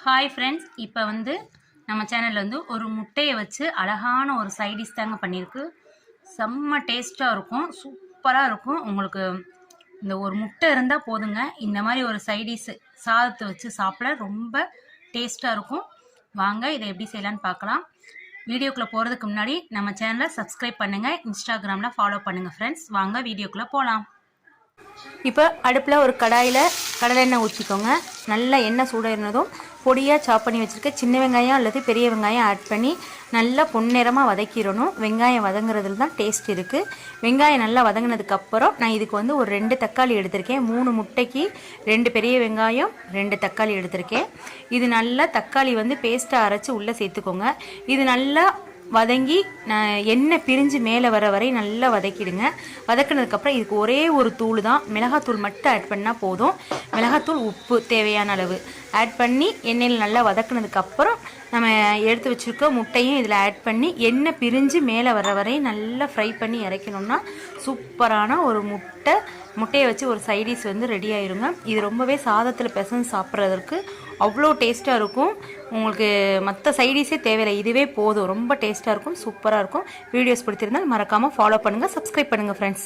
Hi friends, இப்போ நம்ம சேனலில் ஒரு முட்டையை வச்சு அழகான ஒரு சைடிஷ் தாங்க பண்ணியிருக்கு. செம்ம டேஸ்ட்டாக இருக்கும், சூப்பராக இருக்கும். உங்களுக்கு இந்த ஒரு முட்டை இருந்தால் போதுங்க, இந்த மாதிரி ஒரு சைடிஷ் சாதத்தை வச்சு சாப்பிட ரொம்ப டேஸ்ட்டாக இருக்கும். வாங்க இதை எப்படி செய்யலான்னு பார்க்கலாம். வீடியோக்குள்ளே போகிறதுக்கு முன்னாடி நம்ம சேனலை சப்ஸ்கிரைப் பண்ணுங்கள், இன்ஸ்டாகிராமில் ஃபாலோ பண்ணுங்கள் ஃப்ரெண்ட்ஸ். வாங்க வீடியோக்குள்ளே போகலாம். இப்போ அடுப்பில் ஒரு கடாயில் கடலை எண்ணெய் ஊற்றிக்கோங்க. நல்லா எண்ணெய் சூடாயிருந்ததும் பொடியாக சாப் பண்ணி வச்சுருக்க சின்ன வெங்காயம் அல்லது பெரிய வெங்காயம் ஆட் பண்ணி நல்லா பொன்னிறமாக வதக்கிடணும். வெங்காயம் வதங்குறதுல தான் டேஸ்ட் இருக்குது. வெங்காயம் நல்லா வதங்கினதுக்கப்புறம் நான் இதுக்கு ஒரு 2 தக்காளி எடுத்திருக்கேன். 3 முட்டைக்கு 2 பெரிய வெங்காயம் 2 தக்காளி எடுத்திருக்கேன். இது நல்லா தக்காளி பேஸ்ட்டாக அரைச்சி உள்ளே சேர்த்துக்கோங்க. இது நல்லா வதங்கி எண்ணெய் பிரிஞ்சு மேலே வர வரை நல்லா வதக்கிடுங்க. வதக்கினதுக்கப்புறம் இதுக்கு ஒரே ஒரு தூள் தான், மிளகாத்தூள் மட்டும் ஆட் பண்ணால் போதும். மிளகாத்தூள், உப்பு தேவையான அளவு ஆட் பண்ணி எண்ணெயில் நல்லா வதக்கினதுக்கப்புறம் நம்ம எடுத்து வச்சுருக்க முட்டையும் இதில் ஆட் பண்ணி எண்ணெய் பிரிஞ்சு மேலே வர வரை நல்லா ஃப்ரை பண்ணி இறக்கணும்னா சூப்பரான ஒரு முட்டையை வச்சு ஒரு சைடிஷ் ரெடி ஆயிருங்க. இது ரொம்பவே சாதத்தில் பிசைஞ்சு சாப்பிட்றதுக்கு அவ்வளோ டேஸ்ட்டாக இருக்கும். உங்களுக்கு மற்ற சைடிஷே தேவையில்லை, இதுவே போதும். ரொம்ப டேஸ்ட்டாக இருக்கும், சூப்பராக இருக்கும். வீடியோஸ் பிடிச்சிருந்தால் மறக்காமல் ஃபாலோ பண்ணுங்கள், சப்ஸ்கிரைப் பண்ணுங்கள் ஃப்ரெண்ட்ஸ்.